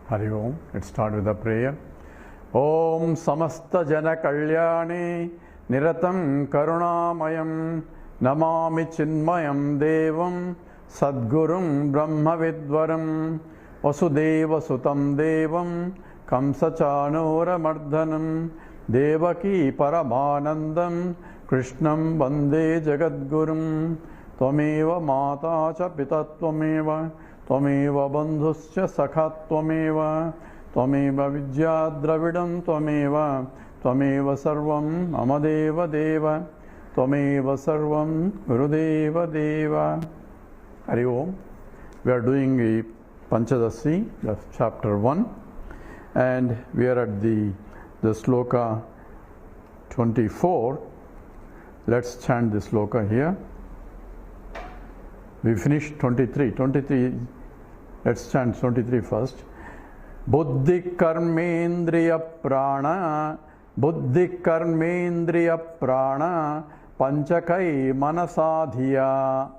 Hari Om. Let's start with a prayer. Om Samasta Jana Kalyane Niratam Karunamayam Namami Chinmayam Devam Sadgurum Brahma Vidvaram Vasudeva Sutam Devam Kamsachanura Mardhanam Devaki Paramanandam Krishnam Vande Jagadgurum Tvameva Mata Cha Pita Tvameva Tvameva Bandhuscha Sakha Tvameva Tvameva Vidya Dravidam Tvameva Tvameva Sarvam Amadeva Deva Tvameva Sarvam Gurudeva Deva. Hari Om. We are doing the Panchadashi, that's chapter 1, and we are at the sloka 24. Let's chant the sloka here. We finished 23. 23, let's chant 23 first. Buddhi karmendriya prana, Buddhi karmendriya prana, Panchakai manasadhiya,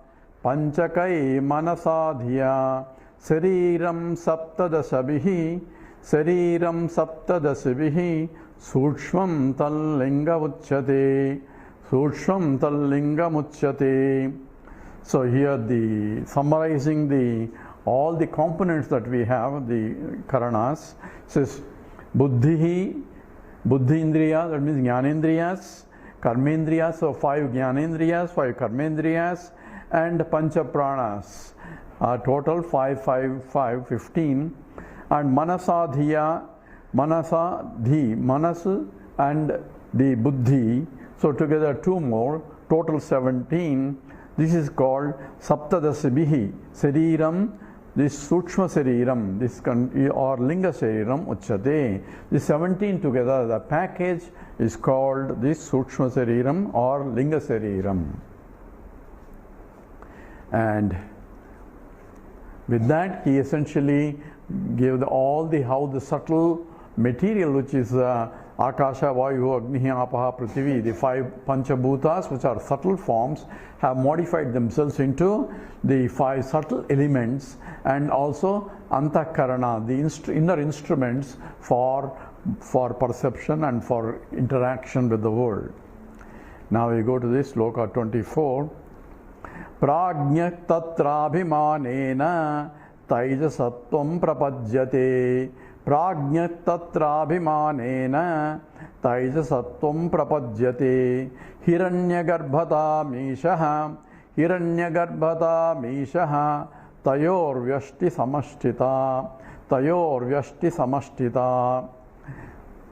Panchakai manasadhiya, Sariram saptadasabhihi, Sariram saptadasabhihi, Sukshvam tallinga uchyate, Sukshvam tallinga uchyate. So here the summarizing all the components that we have, the karanas, says buddhi, indriya, that means jnanendriyas, karmendriyas, so 5 jnanendriyas, 5 karmendriyas, and pancha pranas, total 15, and manasadhiya, manas and the buddhi, so together 2 more, total 17. This is called Saptadasibihi, Sariram, this Sukshma Sariram, this or Linga Sariram Uchyate. This 17 together, the package is called this Sukshma Sariram or Linga Sariram. And with that, he essentially gave how the subtle material, which is Akasha, Vayu, Agni, Apaha, Prithvi, the 5 Panchabhutas, which are subtle forms, have modified themselves into the 5 subtle elements, and also Antakarana, the inner instruments for perception and for interaction with the world. Now we go to this sloka 24. Prajna tatrabhimanena taijasatvam prapadyate. Prajna tatrabhimanena taijasatvam prapadyate. Hiranyagarbhata mishaha, Hiranyagarbhata mishaha, Tayor vyashti samashtita, Tayor vyashti samashtita.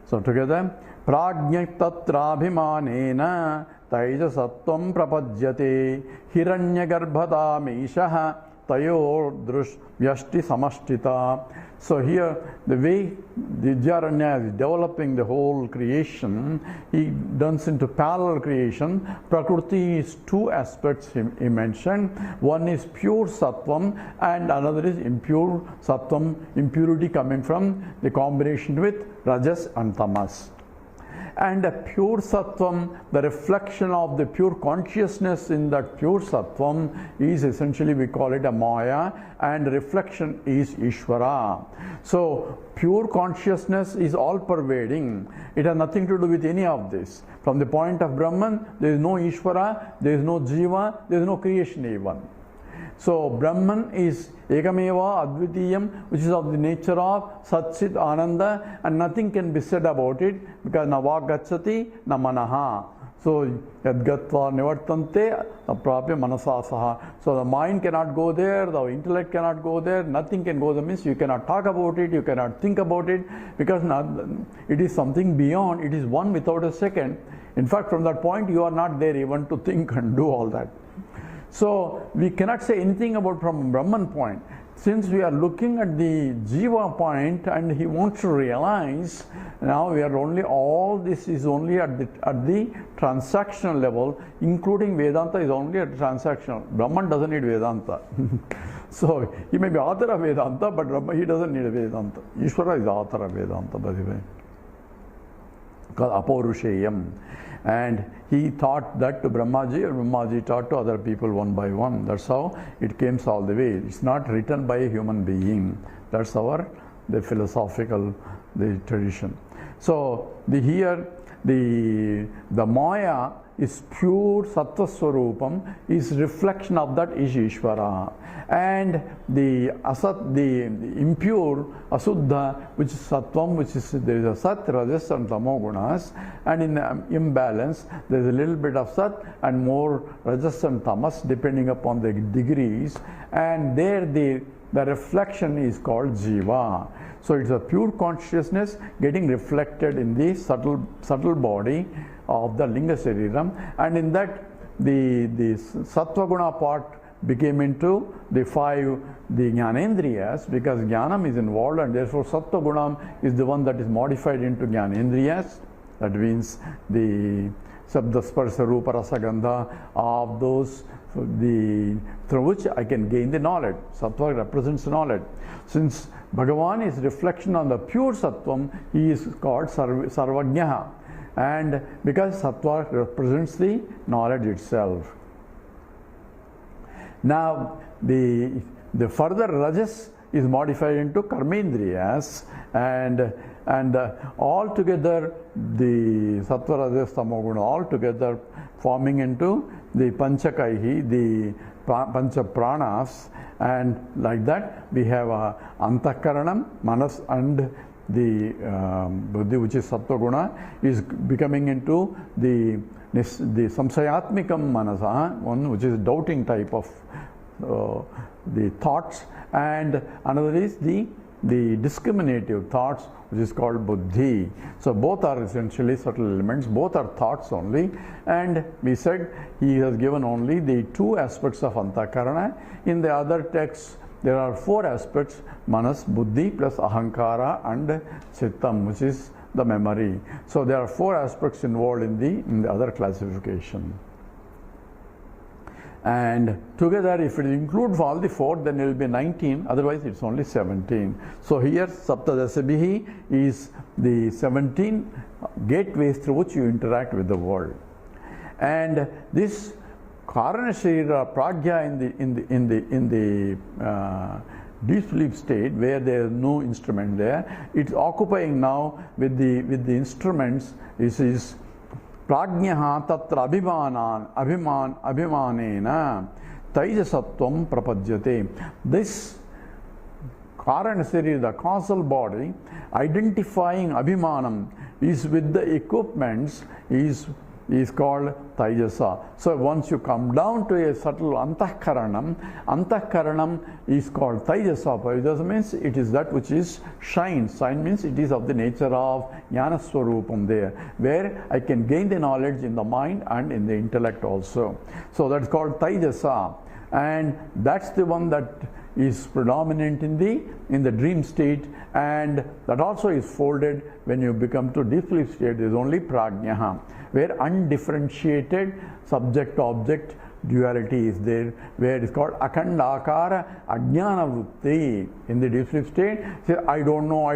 So together, Prajna tatrabhimanena taijasatvam prapadyate. Hiranyagarbhata mishaha, Tayor vyashti samashtita. So here, the way the Vidyaranya is developing the whole creation, he does into parallel creation. Prakriti is 2 aspects he mentioned. One is pure sattvam and another is impure sattvam, impurity coming from the combination with rajas and tamas. And a pure sattvam, the reflection of the pure consciousness in that pure sattvam is essentially, we call it a maya, and reflection is Ishvara. So pure consciousness is all pervading. It has nothing to do with any of this. From the point of Brahman, there is no Ishvara, there is no Jiva, there is no creation even. So Brahman is Ekameva Advitiyam, which is of the nature of Satchit Ananda, and nothing can be said about it because na vak gacchati na manaha. So yadgatva nivartante aprapya manasasaha. So the mind cannot go there, the intellect cannot go there, nothing can go there, means you cannot talk about it, you cannot think about it, because it is something beyond, it is one without a second. In fact, from that point you are not there even to think and do all that. So we cannot say anything about from Brahman point. Since we are looking at the Jiva point and he wants to realize, now we are only, all this is only at the transactional level, including Vedanta is only at transactional. Brahman doesn't need Vedanta. So he may be author of Vedanta, but he doesn't need Vedanta. Ishvara is author of Vedanta, by the way. Called Apaurusheyam. And he taught that to Brahmaji, or Brahmaji taught to other people one by one. That's how it came all the way. It's not written by a human being. That's our the philosophical, the tradition. So the Maya is pure Sattva Swarupam, is reflection of that is Ishvara. And the impure Asuddha, which is Sattvam, which is there is a Sat, Rajas and Tamo gunas, and in imbalance there is a little bit of Sat and more Rajas and Tamas depending upon the degrees, and there the reflection is called Jiva. So it's a pure consciousness getting reflected in the subtle body of the Linga Shariram, and in that the Sattva Guna part became into the Jnanendriyas, because Jnanam is involved, and therefore Sattva Gunam is the one that is modified into Jnanendriyas. That means the Sabda Sparsa Rupa Rasa Gandha of those through which I can gain the knowledge. Sattva represents knowledge. Since Bhagavan is reflection on the pure Sattvam, he is called Sarvajnaha, and because Sattva represents the knowledge itself. Now the further Rajas is modified into Karmendriyas, and all together the Sattva, Rajas, Tamoguna all together forming into the Panchakaihi, the Pancha Pranas, and like that we have Antakaranam, Manas, and the Buddhi, which is Sattva Guna, is becoming into the Samsayatmikam Manasa, one which is doubting type of the thoughts, and another is the discriminative thoughts, which is called Buddhi. So both are essentially subtle elements, both are thoughts only, and we said he has given only the two aspects of Antakarana. In the other texts there are four aspects: Manas, Buddhi plus Ahankara and Chittam, which is the memory. So there are four aspects involved in the other classification. And together, if it includes all the four, then it will be 19, otherwise it's only 17. So here Saptadasabihi is the 17 gateways through which you interact with the world. And this Karana Sharira Pragya in the deep sleep state, where there is no instrument there, it's occupying now with the instruments. This is Prajnaha tatra abhimanena Taijasatvam prapadyate. This Karana Sharira, the causal body, identifying Abhimanam is with the equipments, is called Taijasa. So once you come down to a subtle Antakaranam is called Taijasa. Taijasa means it is that which is shine. Shine means it is of the nature of Jnana Swarupam there, where I can gain the knowledge in the mind and in the intellect also. So that's called Taijasa, and that's the one that is predominant in the dream state, and that also is folded when you become to deep sleep state. There is only Prajnaha, where undifferentiated subject-object duality is there, where it is called Akhandakara Ajnana Vritti. In the deep sleep state, say, I don't know,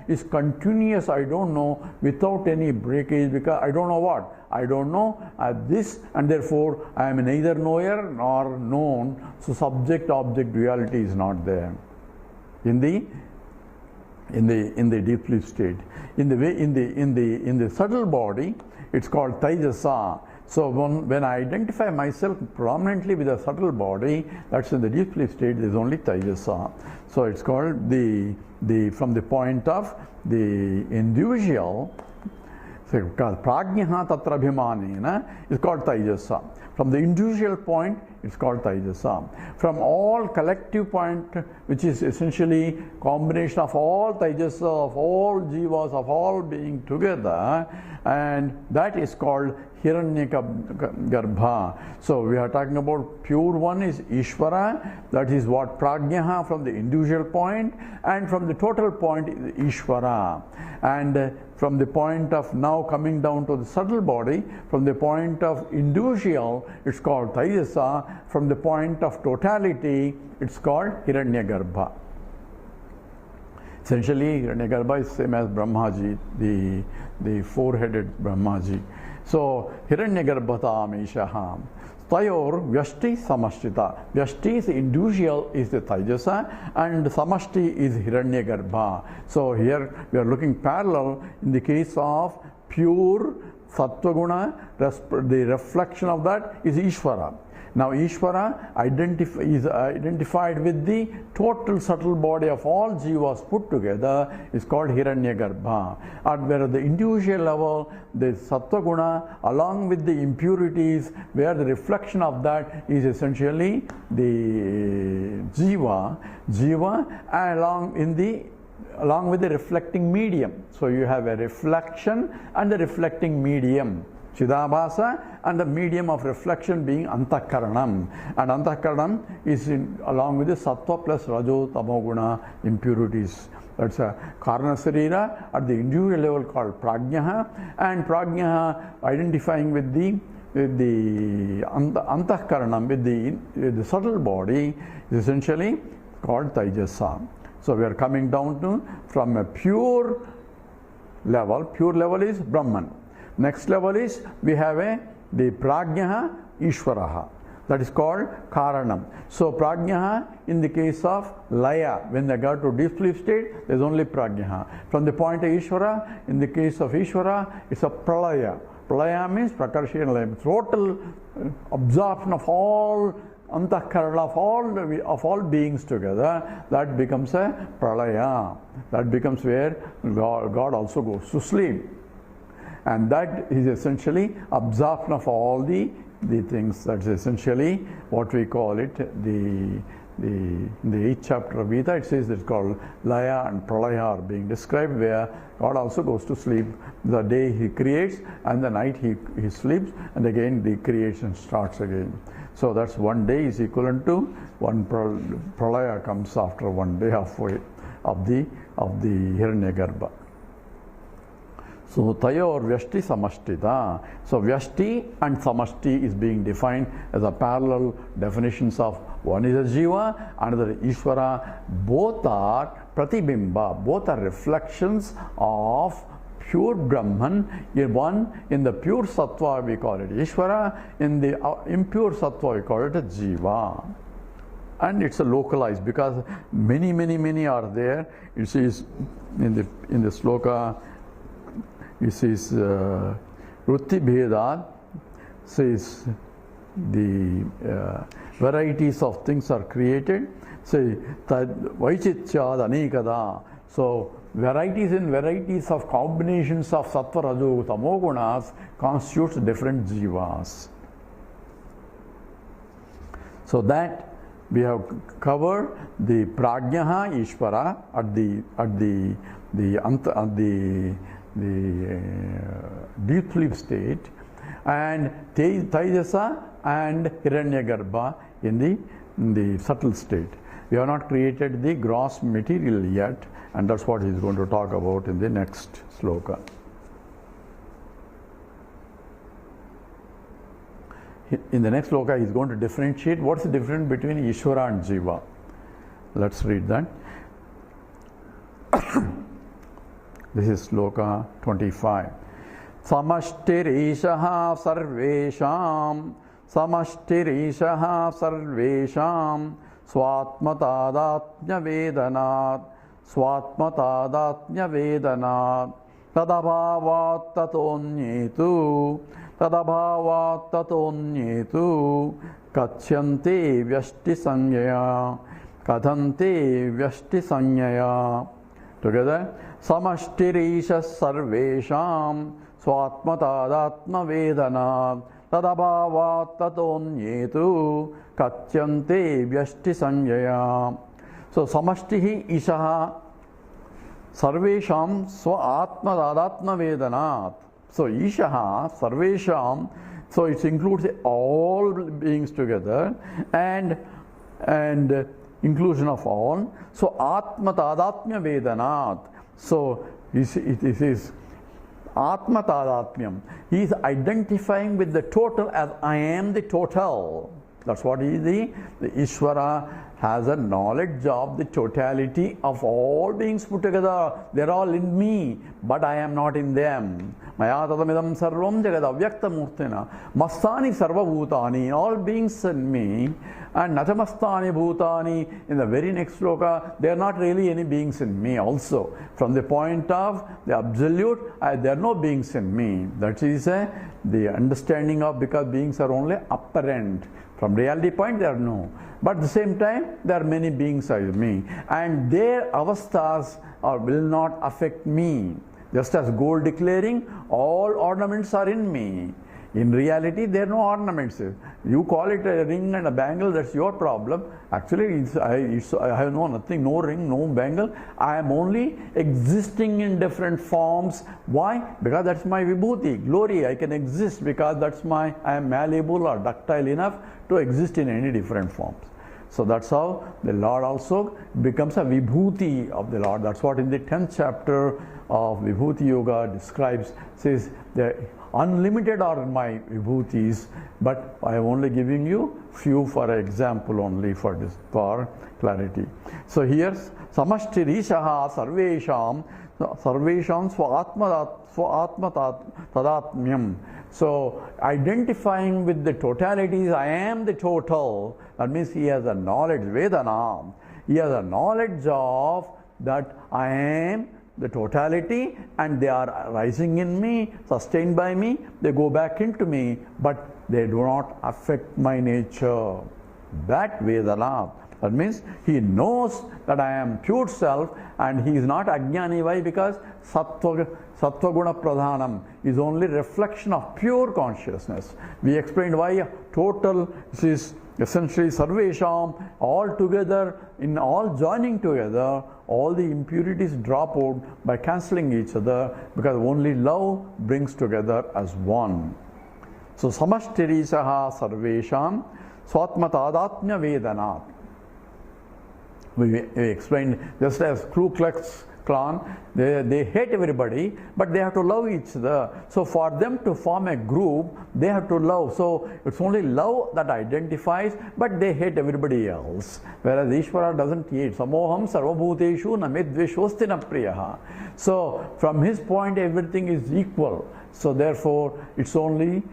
is continuous I don't know without any breakage, because I don't know what? I don't know this, and therefore I am neither knower nor known. So subject-object duality is not there in the deep sleep state. In the subtle body, it's called Taijasa. So when I identify myself prominently with a subtle body, that's in the deep sleep state, there is only Taijasa. So it's called from the point of the individual. So Prajnaha tatra abhimanena is called Taijasa. From the individual point, it's called Taijasa. From all collective point, which is essentially combination of all Taijasa, of all Jivas, of all being together, and that is called Hiranyagarbha. So we are talking about pure one is Ishvara, that is what Prajnaha from the individual point, and from the total point is Ishvara. And from the point of now coming down to the subtle body, from the point of individual, it's called Taijasa. From the point of totality, it's called Hiranyagarbha. Essentially, Hiranyagarbha is same as Brahmaji, the four-headed Brahmaji. So Hiranyagarbhata Mishaha. Tayor Vyashti Samashtita. Vyashti is individual, is the Taijasa, and Samashti is Hiranyagarbha. So here we are looking parallel in the case of pure Sattva-guna, the reflection of that is Ishvara. Now Ishvara is identified with the total subtle body of all jivas put together is called Hiranyagarbha. At where the individual level, the Sattva guna along with the impurities, where the reflection of that is essentially the Jiva along with the reflecting medium. So you have a reflection and the reflecting medium. Chidabhasa, and the medium of reflection being Antakaranam. And Antakaranam is along with the Sattva plus Rajo Tamoguna impurities. That's a Karna Sarira at the individual level called Prajnaha, and Prajnaha identifying with the Antakaranam, with the subtle body, is essentially called Taijasa. So we are coming down to from a pure level is Brahman. Next level is we have the Prajnaha Ishvaraha. That is called Karanam. So Prajnaha in the case of Laya, when they go to deep sleep state, there is only Prajnaha. From the point of Ishvara, in the case of Ishvara, it's a Pralaya. Pralaya means Prakarshi and Laya, total absorption of all Antakarana of all beings together. That becomes a Pralaya. That becomes where God also goes to sleep. And that is essentially absorption of all the things. That's essentially what we call it. In the 8th chapter of Gita, it says it's called Laya and Pralaya are being described, where God also goes to sleep. The day He creates, and the night He sleeps, and again the creation starts again. So that's one day is equivalent to one Pralaya comes after one day halfway of the Hiranyagarbha. So Tayor Vyashti Samashtita. So Vyashti and Samashti is being defined as a parallel definitions of one is a Jiva, another Ishvara. Both are Pratibimba, both are reflections of pure Brahman. One in the pure Sattva we call it Ishvara, in the impure Sattva we call it a Jiva. And it's a localized because many are there. It says in the sloka, it says Rutti Bhedad, says the varieties of things are created. Say Vaichityad Anikada. So varieties of combinations of Sattva Rajo Tamo gunas constitutes different jivas. So that we have covered the Prajnaha Ishvara at the deep sleep state, and Taijasa and Hiranyagarbha in the subtle state. We have not created the gross material yet, and that's what he is going to talk about in the next sloka. In the next sloka, he is going to differentiate what's the difference between Ishvara and Jiva. Let's read that. This is sloka 25. Samashtirishaha sarvesham swatmatadatnya vedanat tadabhavat tatonyetu kachyante vyashti sanyaya. Together, Samashtirisha sarvesham swatmatadatma vedanat tadabhavat tatonyetu kachyante vyashti sanyaya. So Samashtihi Ishaha sarvesham swatmatadatma vedanat. So Ishaha sarvesham, so it includes all beings together, and inclusion of all. So Atma Tadatmya Vedanat. So it is Atma Tadatmyam. He is identifying with the total as I am the total. That's what is the Ishvara has a knowledge of the totality of all beings put together. They're all in me, but I am not in them. Maya tadamidam sarvam jagad avyakta murtina mastani sarva bhutani, all beings in me, and natamastani bhutani, in the very next sloka, they are not really any beings in me also. From the point of the absolute, there are no beings in me. That is the understanding of, because beings are only apparent. From reality point, there are no. But at the same time, there are many beings in me, and their avasthas will not affect me. Just as gold declaring, all ornaments are in me. In reality, there are no ornaments. You call it a ring and a bangle, that's your problem. Actually, I have nothing, no ring, no bangle. I am only existing in different forms. Why? Because that's my vibhuti, glory. I can exist because I am malleable or ductile enough to exist in any different forms. So that's how the Lord also becomes a vibhuti of the Lord. That's what in the 10th chapter of Vibhuti Yoga describes, says the unlimited are my vibhutis, but I am only giving you few for example only for this, for clarity. So here samashti rishaha sarvesham swa tadatmyam. So identifying with the totalities, I am the total, that means he has a knowledge, Vedana. He has a knowledge of that I am the totality, and they are rising in me, sustained by me, they go back into me, but they do not affect my nature. That Vedana. That means he knows that I am pure self, and he is not Ajnani. Why? Because Sattva Guna Pradhanam is only reflection of pure consciousness. We explained why total is essentially Sarvesham, all together, in all joining together, all the impurities drop out by cancelling each other, because only love brings together as one. So Samashtirisaha Sarvesham Swatmatadatmya Vedanat. We explained, just as Ku Klux Klan, they hate everybody, but they have to love each other. So for them to form a group, they have to love. So it's only love that identifies, but they hate everybody else. Whereas Ishvara doesn't hate. Samoham sarvabhuteshu namedveshosti na priyaha. So from his point, everything is equal. So therefore, it's only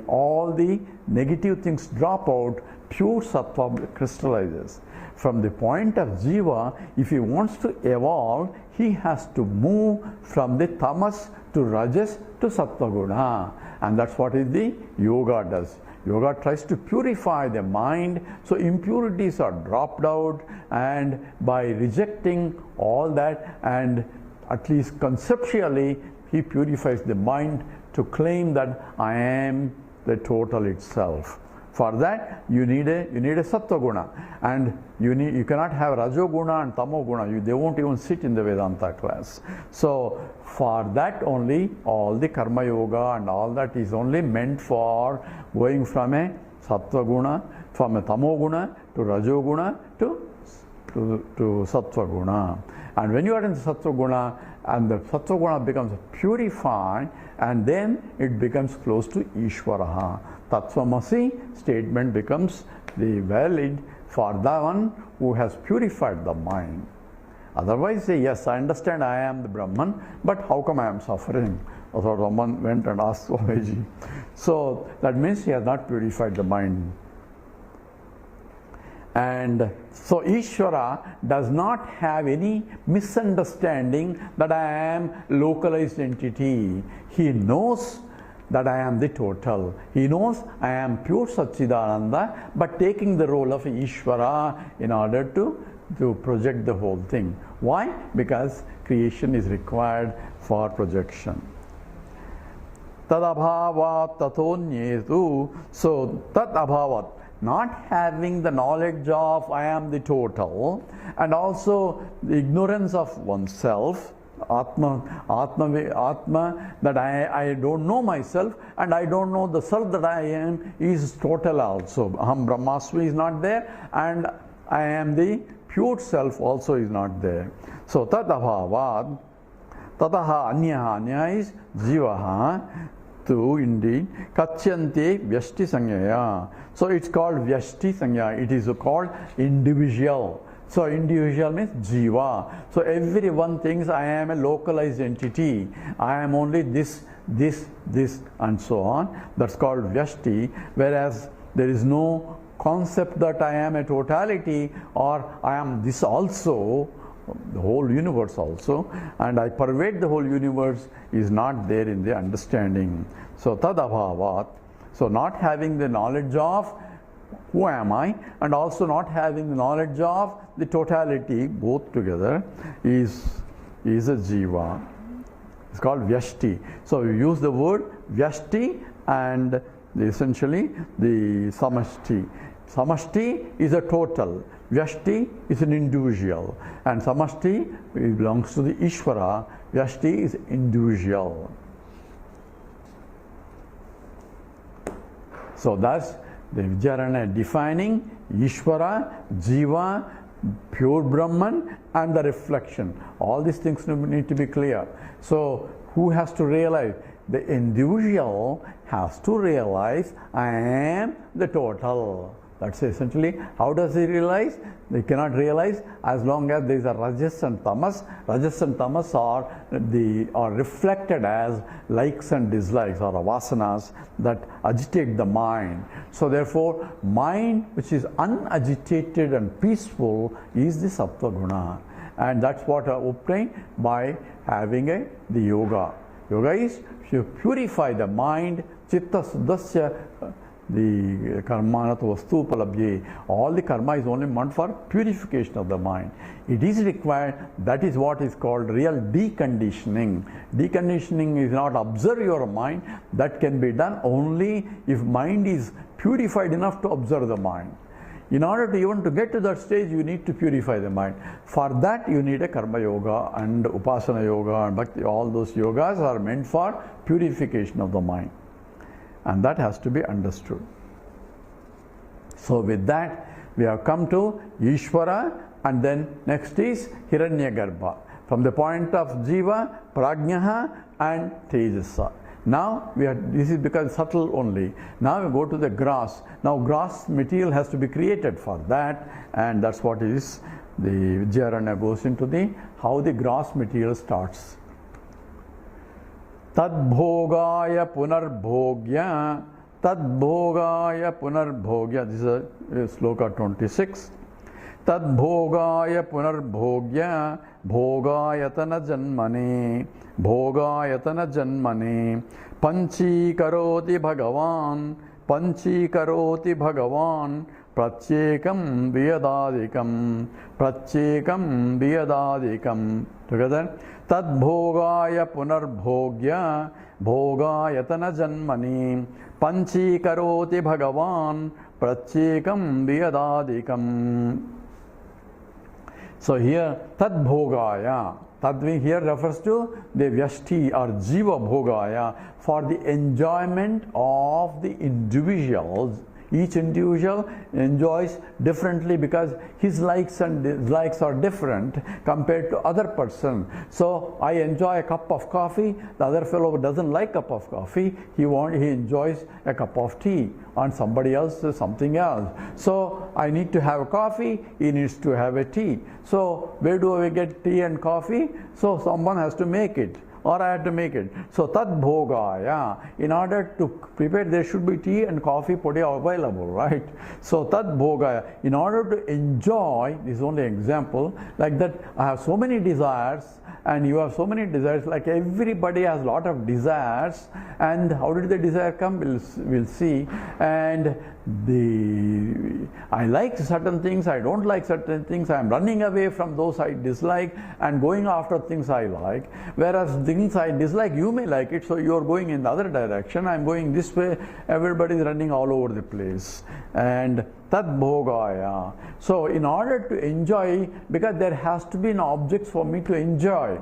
all the negative things drop out, pure sattva crystallizes. From the point of Jiva, if he wants to evolve, he has to move from the tamas to rajas to sattva guna. And that's what the yoga does. Yoga tries to purify the mind, so impurities are dropped out, and by rejecting all that, and at least conceptually, he purifies the mind to claim that I am the total itself. For that, you need a sattva guna, and you cannot have rajo guna and tamo guna. They won't even sit in the Vedanta class. So for that only, all the karma yoga and all that is only meant for going from a sattva guna, from a tamo guna to rajo guna to sattva guna. And when you are in the sattva guna, and the sattva guna becomes purified, and then it becomes close to Ishvaraha. Tattvamasi statement becomes the valid for the one who has purified the mind. Otherwise, say, yes, I understand I am the Brahman, but how come I am suffering? So someone went and asked Swamiji. So that means he has not purified the mind. And so Ishvara does not have any misunderstanding that I am localized entity. He knows that I am the total. He knows I am pure Satchidananda, but taking the role of Ishvara in order to project the whole thing. Why? Because creation is required for projection. Tadabhavat tatonyetu. So tat abhavat, not having the knowledge of I am the total, and also the ignorance of oneself, Atma, that I don't know myself, and I don't know the self that I am is total also. Aham Brahmasmi is not there, and I am the pure self also is not there. So tat abhavat, tataha anyaha, anya is jivaha, Tattu, indeed, Kachyante Vyashti Sanyaya. So it's called Vyashti Sanya. It is called individual. So individual means Jiva. So everyone thinks I am a localized entity. I am only this, and so on. That's called Vyashti. Whereas there is no concept that I am a totality or I am this also, the whole universe also, and I pervade the whole universe is not there in the understanding. So tadabhavat. So not having the knowledge of who am I and also not having the knowledge of the totality both together is a Jiva. It's called Vyashti. So you use the word Vyashti and essentially the Samashti. Samashti is a total. Vyashti is an individual. And Samashti belongs to the Ishvara. Vyashti is individual. So that's the Vidyaranya defining Ishvara, Jiva, pure Brahman and the reflection. All these things need to be clear. So who has to realize? The individual has to realize I am the total. That's essentially, how does he realize? They cannot realize as long as there is a Rajas and Tamas. Rajas and Tamas are reflected as likes and dislikes or vasanas that agitate the mind. So therefore, mind which is unagitated and peaceful is the Sattva Guna. And that's what I obtain by having the yoga. Yoga is to purify the mind, chitta suddhasya, the karmanat vastu palabhye. All the karma is only meant for purification of the mind. It is required, that is what is called real deconditioning. Deconditioning is not observe your mind, that can be done only if mind is purified enough to observe the mind. In order to even to get to that stage, you need to purify the mind. For that, you need a karma yoga and upasana yoga and bhakti. All those yogas are meant for purification of the mind. And that has to be understood. So with that, we have come to Ishvara, and then next is Hiranyagarbha. From the point of Jiva, Prajnaha and Tejasa. Now, this is because subtle only. Now we go to the gross. Now gross material has to be created for that, and that's what is the Vidyaranya goes into the how the gross material starts. Tadbhogaya punarbhogya, tadbhogaya punarbhogya. This is sloka 26. Tadbhogaya punarbhogya, bhogayatana janmane, bhogayatana janmane, panchikaroti bhagavan, panchikaroti bhagavan, pratyekam viyadadikam, pratyekam viyadadikam. Together. Tadbhogaya punarbhogya, bhogayatana janmani, panchikaroti bhagavan, pratyekam viyadadikam. So here, tadbhogaya, tadvi here refers to the vyashti or jiva bhogaya, for the enjoyment of the individuals. Each individual enjoys differently because his likes and dislikes are different compared to other person. So I enjoy a cup of coffee, the other fellow doesn't like a cup of coffee, he enjoys a cup of tea, and somebody else something else. So I need to have a coffee, he needs to have a tea. So where do we get tea and coffee? So someone has to make it, or I had to make it. So tad bhogaya, in order to prepare, there should be tea and coffee available, right? So tad bhogaya, in order to enjoy, this is only an example, like that I have so many desires and you have so many desires, like everybody has a lot of desires, and how did the desire come? We'll see. And I like certain things, I don't like certain things, I am running away from those I dislike and going after things I like. Whereas things I dislike, you may like it, so you are going in the other direction, I am going this way, everybody is running all over the place. And tad bhogaya. So in order to enjoy, because there has to be an object for me to enjoy.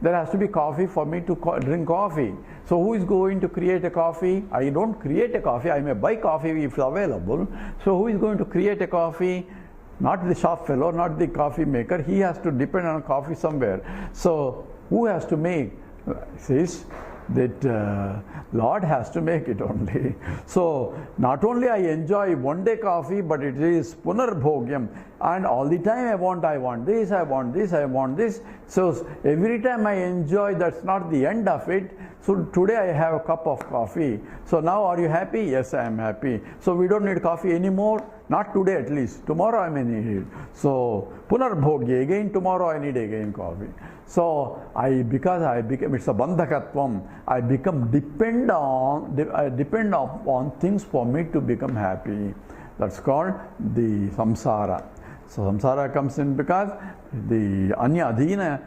There has to be coffee for me to drink coffee. So who is going to create a coffee? I don't create a coffee. I may buy coffee if it's available. So who is going to create a coffee? Not the shop fellow, not the coffee maker. He has to depend on coffee somewhere. So who has to make? Says that Lord has to make it only. So not only I enjoy one day coffee, but it is punarbhogyam, and all the time I want this, I want this, I want this. So every time I enjoy, that's not the end of it. So today I have a cup of coffee. So now are you happy? Yes, I am happy. So we don't need coffee anymore. Not today at least. Tomorrow I may need it. So punarbhogya, again tomorrow I need again coffee. So because I become, it's a bandhakatvam, I become depend upon things for me to become happy. That's called the samsara. So samsara comes in because the anya adhina,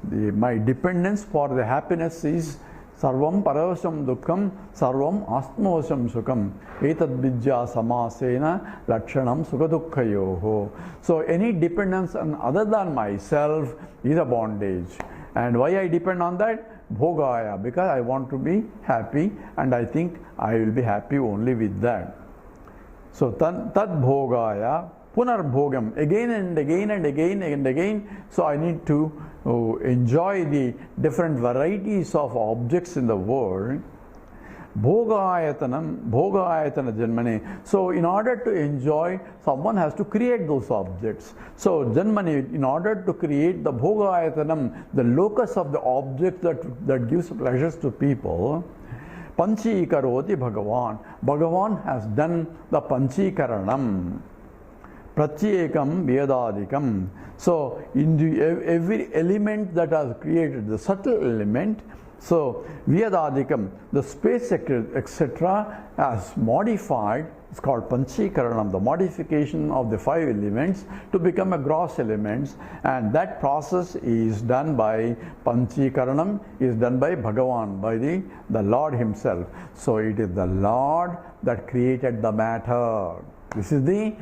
my dependence for the happiness is sarvam paravasam dukkam sarvam astmavasam sukam etad vidya samasena lakshanam sukadukhayoho. So any dependence on other than myself is a bondage. And why I depend on that? Bhogaya, because I want to be happy, and I think I will be happy only with that. So tad bhogaya punarbhogam, again and again and again and again. So I need to enjoy the different varieties of objects in the world. Bhogayatana janmani. So in order to enjoy, someone has to create those objects. So janmani, in order to create the bhogayatanam, the locus of the object that gives pleasures to people, panchikaroti Bhagavan. Bhagavan has done the panchikaranam. Pratyekam Vedadikam. So in every element that has created, the subtle element, so Vedadikam, the space etc. has modified, it's called Panchikaranam, the modification of the 5 elements to become a gross elements, and that process is done by Panchikaranam, is done by Bhagavan, by the Lord himself. So it is the Lord that created the matter. This is the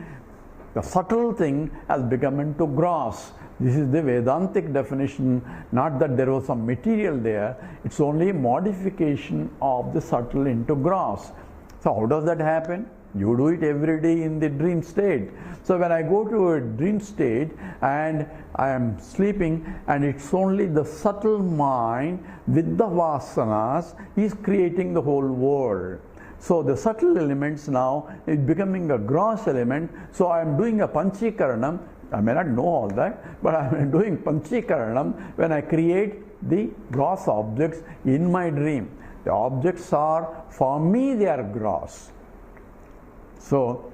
subtle thing has become into gross. This is the Vedantic definition, not that there was some material there, it's only modification of the subtle into gross. So how does that happen? You do it every day in the dream state. So when I go to a dream state and I am sleeping, and it's only the subtle mind with the vasanas is creating the whole world. So the subtle elements now is becoming a gross element. So I am doing a panchikaranam. I may not know all that, but I am doing panchikaranam when I create the gross objects in my dream. The objects are, for me, they are gross. So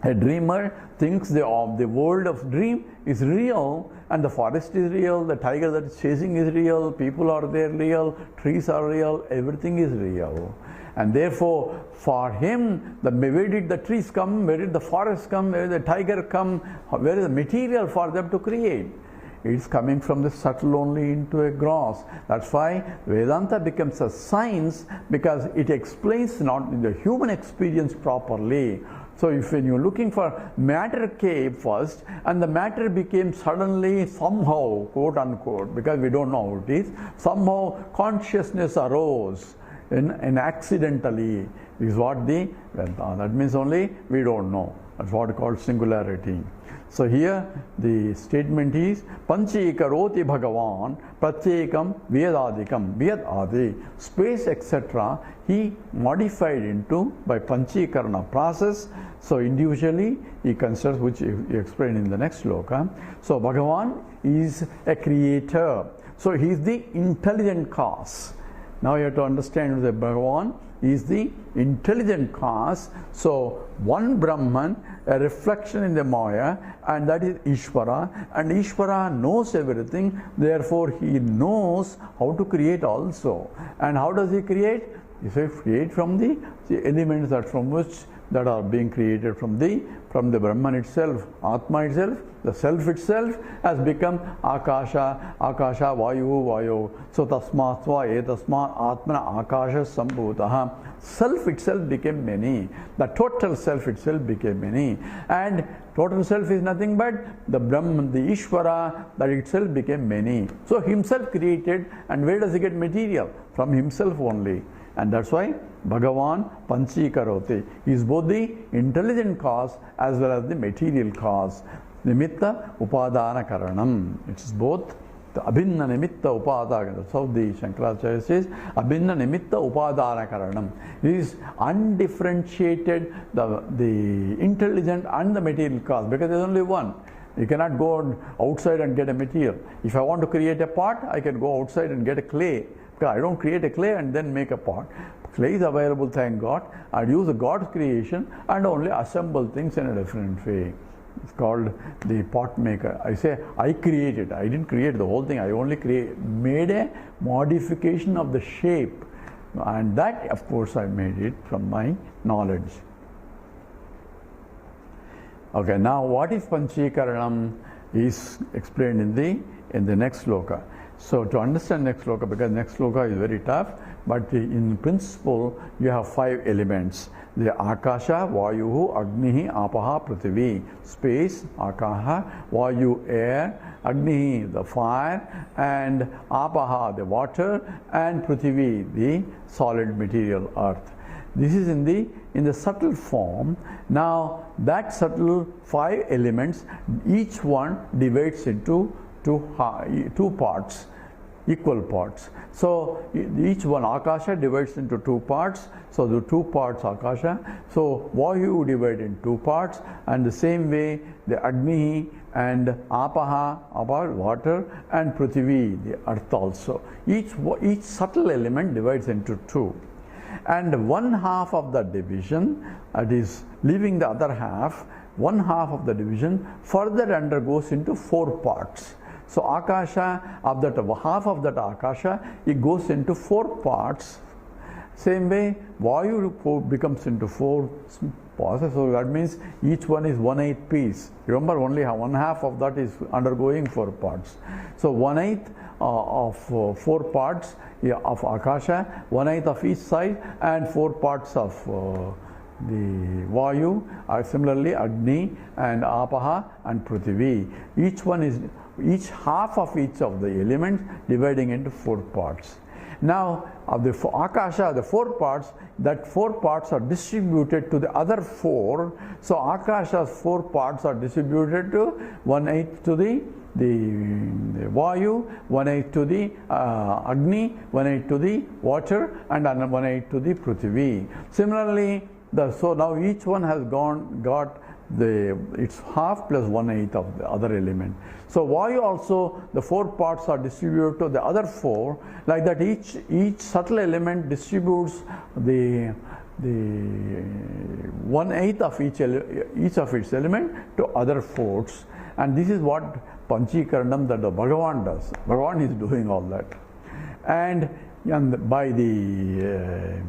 a dreamer thinks the world of dream is real, and the forest is real, the tiger that is chasing is real, people are there real, trees are real, everything is real. And therefore, for him, where did the trees come, where did the forest come, where did the tiger come, where is the material for them to create? It's coming from the subtle only into a gross. That's why Vedanta becomes a science, because it explains not the human experience properly. So if when you're looking for matter came first, and the matter became suddenly somehow, quote unquote, because we don't know how it is, somehow consciousness arose. And accidentally is what that means only we don't know. That's what is called singularity. So here the statement is Panchikaroti Bhagavan Pratyekam Vedadikam, Vedadi, space etc. he modified into by Panchikarana process. So individually he considers, which he explained in the next sloka. So Bhagavan is a creator. So he is the intelligent cause. Now you have to understand that Bhagavan is the intelligent cause. So one Brahman, a reflection in the Maya, and that is Ishvara. And Ishvara knows everything, therefore he knows how to create also. And how does he create? He says create from the elements that are being created from the Brahman itself, Atma itself. The self itself has become Akasha, Vayu. So Tasmatva Etasma Atmana Akasha Sambhutaha. Self itself became many. The total self itself became many. And total self is nothing but the Brahman, the Ishvara, that itself became many. So himself created, and where does he get material? From himself only. And that's why Bhagavan Panchikaroti is both the intelligent cause as well as the material cause. Nimitta Upadana Karanam. It is both The abhinna nimitta upadana. That's how the Shankaracharya says, abhinna nimitta upadana karanam. It is undifferentiated, the intelligent and the material cause, because there is only one. You cannot go outside and get a material. If I want to create a pot, I can go outside and get a clay. Because I don't create a clay and then make a pot. Clay is available, thank God. I'd use the God's creation and only assemble things in a different way. It's called the pot maker. I say I created. I didn't create the whole thing. I only made a modification of the shape. And that, of course, I made it from my knowledge. Okay, now what is Panchikaranam is explained in the next sloka. So to understand next sloka, because next sloka is very tough, but in principle you have 5 elements. The Akasha, Vayuhu, Agnihi, Apaha, Prithvi. Space, Akaha, Vayu, air, Agnihi, the fire, and Apaha, the water, and Prithvi, the solid material earth. This is in the subtle form. Now that subtle 5 elements, each one divides into two parts, equal parts. So each one, Akasha divides into 2 parts. So the 2 parts Akasha. So Vayu divide in 2 parts, and the same way the Agni and Apaha, water, and Prithvi, the earth also. Each subtle element divides into 2. And 1/2 of the division, that is leaving the other half, 1/2 of the division further undergoes into 4 parts. So Akasha, of that half of that Akasha, it goes into 4 parts. Same way, Vayu becomes into 4 parts. So that means each one is 1/8 piece. Remember, only 1/2 of that is undergoing 4 parts. So 1/8 of 4 parts of Akasha, 1/8 of each side, and 4 parts of the Vayu, similarly Agni and Apaha and Prithvi. Each half of each of the elements dividing into 4 parts. Now, of the Akasha, the 4 parts, that 4 parts are distributed to the other 4. So Akasha's 4 parts are distributed to 1/8 to the Vayu, 1/8 to the Agni, 1/8 to the water, and 1/8 to the Prithvi. Similarly, so now each one has got its half plus 1/8 of the other element. So Vayu also, the 4 parts are distributed to the other 4. Like that, each subtle element distributes the 1/8 of each of its element to other 4s. And this is what Panchikaranam that the Bhagavan does. Bhagavan is doing all that. And by the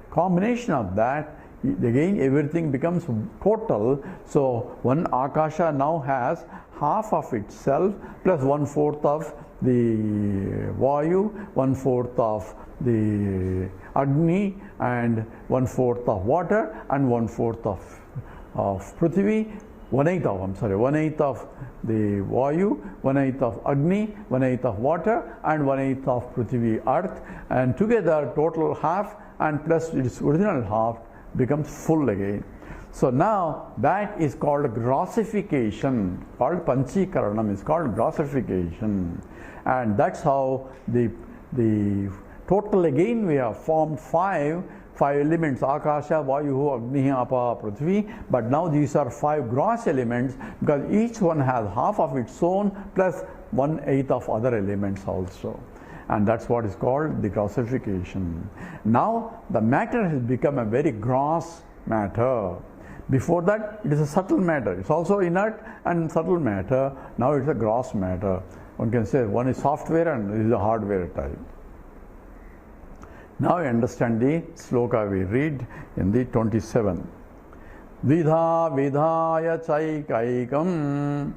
combination of that, again everything becomes total. So one Akasha now has half of itself plus 1/4 of the Vayu, 1/4 of the Agni, and 1/4 of water, and 1/4 of Prithvi. 1/8 of the Vayu, 1/8 of Agni, 1/8 of water, and 1/8 of Prithvi, earth, and together total half and plus its original half becomes full again. So now that is called grossification, called Panchikaranam, is called grossification, and that's how the total again we have formed five elements, Akasha, Vayu, Agni, Apa, Prithvi, but now these are 5 gross elements because each one has half of its own plus 1/8 of other elements also. And that's what is called the grossification. Now the matter has become a very gross matter. Before that it is a subtle matter. It's also inert and subtle matter. Now it's a gross matter. One can say one is software and this is the hardware type. Now you understand the sloka we read in the 27. Vidha vidhaya chaikaikam,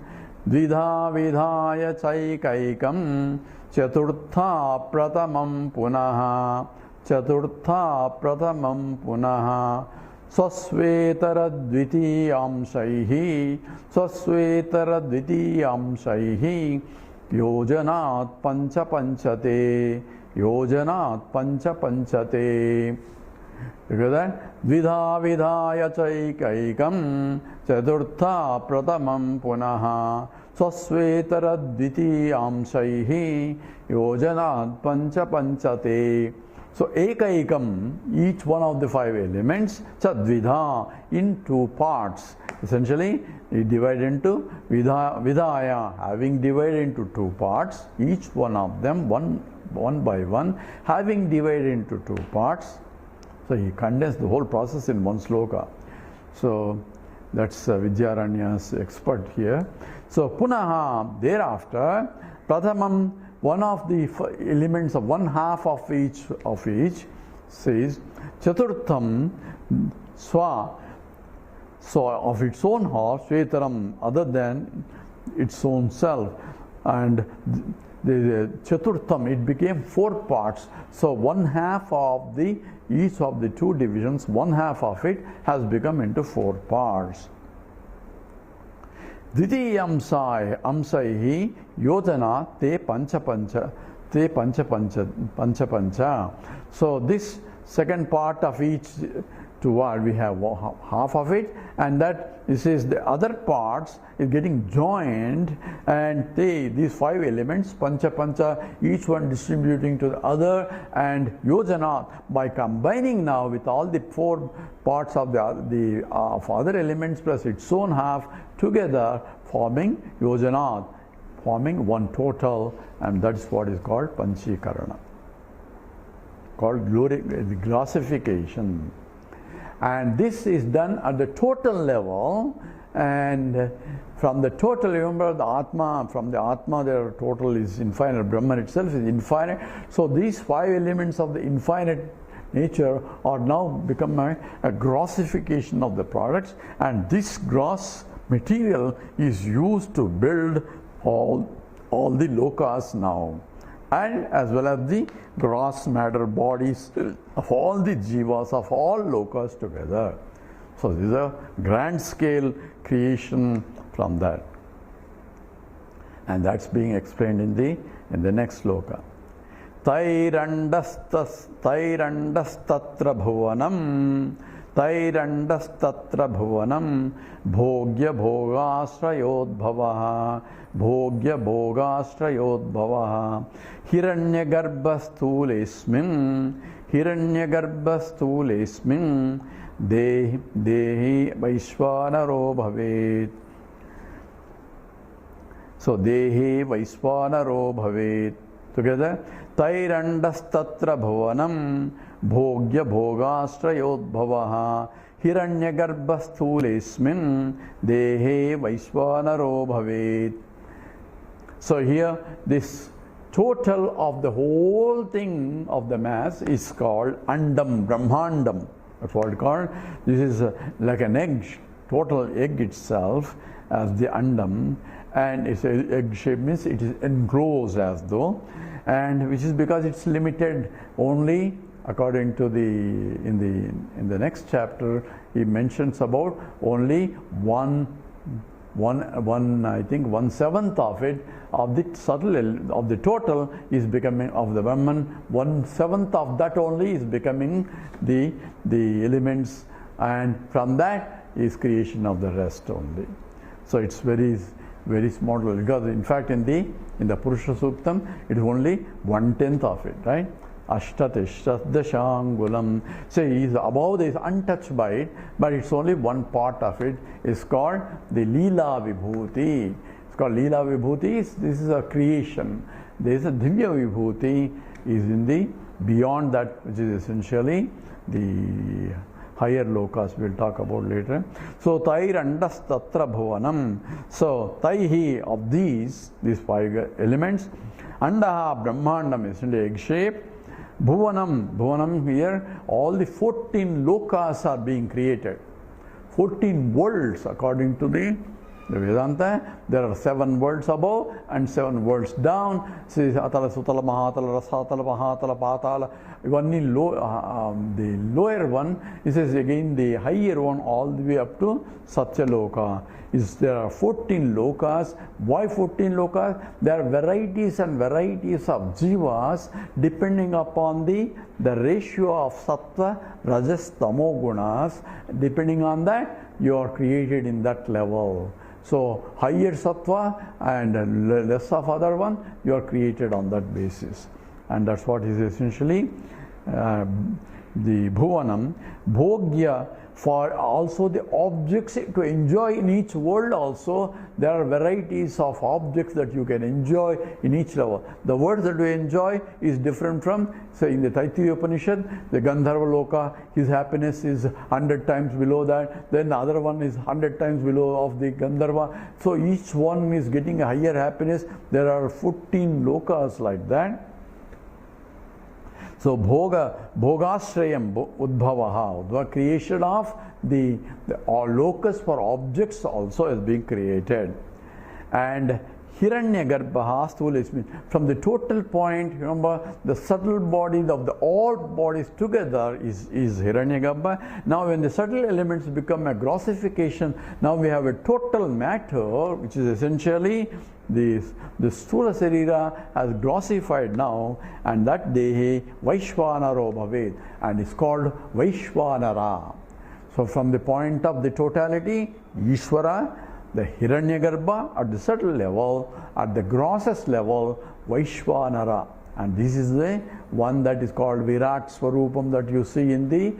vidha vidhaya chaikaikam, chaturtha pratamam punaha, chaturtha pratamam punaha, swasvetara dvitiyamshaihi, swasvetara dvitiyamshaihi, yojanat pancha panchate, yojanat pancha panchate. Because that vidha vidhaya chaikaikam chaturtha pratamam punaha swasvetara dvitiyamshaihi yojanat pancha panchate. So ekaikam, each one of the 5 elements, chadvidha, in 2 parts. Essentially, it divided into vidaya, having divided into 2 parts, each one of them one by one, having divided into 2 parts. So he condensed the whole process in one sloka. So that's Vidyaranya's expert here. So punaha, thereafter, prathamam, one of the elements of one half of each says chaturtham swa, so of its own half, svetaram, other than its own self, and the chaturtham, it became 4 parts. So one half of each of the 2 divisions, one half of it has become into 4 parts. Dvitiyamsaihi yojana te pancha pancha. So this second part of each toward, we have half of it, and that this is the other parts is getting joined, and these 5 elements, pancha, each one distributing to the other, and yojana, by combining now with all the 4 parts of the other elements plus its own half together, forming yojana, forming one total, and that's what is called panchikarana, called glossification. And this is done at the total level, and from the total, remember the Atma, from the Atma their total is infinite, Brahman itself is infinite. So these 5 elements of the infinite nature are now become a grossification of the products, and this gross material is used to build all the lokas now, and as well as the gross matter bodies of all the jivas of all lokas together. So this is a grand scale creation from that, and that's being explained in the next sloka. Tairandastatra bhuvanam bhogya bhogashrayodbhavaha hiranyagarbhastulesmin dehi vaishvanaro bhavet. So dehi vaishvanaro bhavet. Together, tairandastatra bhuvanam bhogya bhogashrayodbhavaha hiranyagarbhastulesmin dehe vaishvanaro bhavet. So here, this total of the whole thing of the mass is called andam, brahmandam. That's what it's called. This is like an egg, total egg itself as the andam, and it's an egg shape, means it is enclosed as though, and which is because it's limited only according to in the next chapter he mentions about only one I think 1/7 of it, of the subtle, of the total is becoming of the Brahman, 1/7 of that only is becoming the elements, and from that is creation of the rest only. So it's very small, because in fact in the Purusha Suktam it is only 1/10 of it, right? Ashtatishtashangulam. So he is above, is untouched by it, but it's only one part of it. It's called the Leela Vibhuti. It's called Leela Vibhuti. This is a creation. There is a Divya Vibhuti is in the beyond that, which is essentially the higher lokas we'll talk about later. So tairandastatra bhuvanam. So taihi, of these 5 elements, andaha brahmandam is essentially egg shape. Bhuvanam here, all the 14 lokas are being created. 14 worlds according to the Vedanta. There are 7 worlds above and 7 worlds down. See, Atala, Sutala, Mahatala, Rasatala, Mahatala, Patala. One in the lower one, this is again the higher one, all the way up to Satyaloka. There are 14 lokas. Why 14 lokas? There are varieties and varieties of jivas depending upon the ratio of sattva, rajas, tamo gunas. Depending on that, you are created in that level. So higher sattva and less of other one, you are created on that basis. And that's what is essentially the bhuvanam. Bhogya, for also the objects to enjoy in each world also, there are varieties of objects that you can enjoy in each level. The words that we enjoy is different from, say in the Taittiriya Upanishad, the Gandharva Loka, his happiness is 100 times below that, then the other one is 100 times below of the Gandharva. So each one is getting a higher happiness. There are 14 lokas like that. So bhogashrayam udbhavaha, creation of the locus for objects also is being created. And hiranyagarbha sthulismin, from the total point, remember the subtle bodies of the all bodies together is hiranyagarbha. Now when the subtle elements become a grossification, now we have a total matter which is essentially the sthula sarira has grossified now, and that dehe vaishvanaro bhaved, and it's called Vaishvanara. So from the point of the totality, Ishvara, the Hiranyagarbha at the subtle level, at the grossest level, Vaishvanara. And this is the one that is called Virat Swarupam that you see in the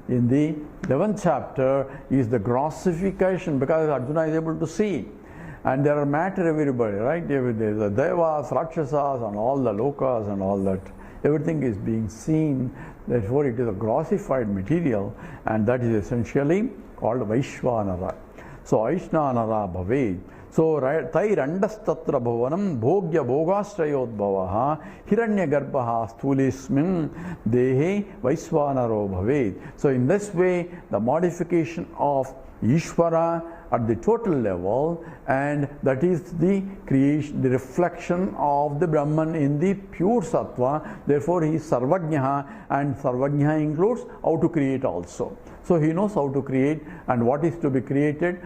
11th chapter, is the grossification, because Arjuna is able to see. And there are matter everybody, right? There is the Devas, Rakshasas, and all the Lokas and all that. Everything is being seen. Therefore, it is a grossified material, and that is essentially called Vaishvanara. So, Aishnanara Bhave. So, Tairandastattra Bhavanam Bhogya Bhogastrayodbhavaha Hiranyagarbha Sthulismin Dehe Vaishvanaro Bhave. So, in this way, the modification of Ishvara at the total level, and that is the creation, the reflection of the Brahman in the pure sattva. Therefore, he is Sarvajnaha, and Sarvajnaha includes how to create also. So he knows how to create and what is to be created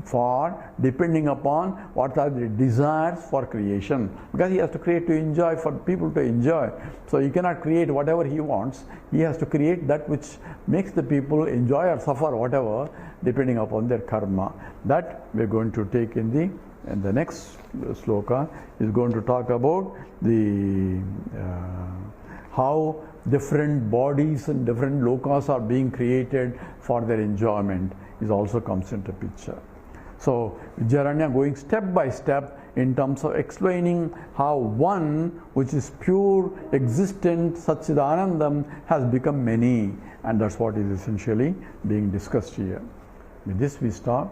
for, depending upon what are the desires for creation. Because he has to create to enjoy, for people to enjoy. So he cannot create whatever he wants. He has to create that which makes the people enjoy or suffer, whatever, depending upon their karma. That we are going to take in the next sloka, is going to talk about the how different bodies and different lokas are being created for their enjoyment, is also comes into picture. So Vidyaranya going step by step in terms of explaining how one which is pure, existent, Satchidanandam has become many, and that's what is essentially being discussed here. With this we stop.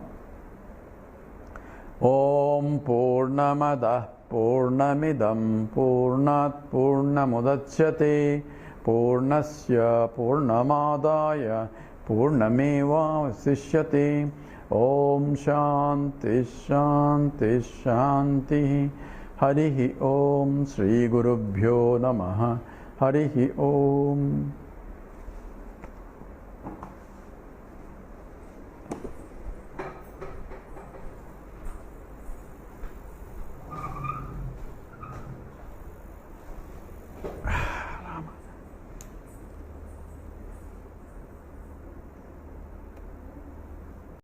Om Purnamada Purnamidam Purnat Purnamudachyate Purnasya Purnamadaya Purnameva Vasishyate. Om Shanti Shanti Shanti. Harihi Om Sri Gurubhyo Namaha. Harihi Om.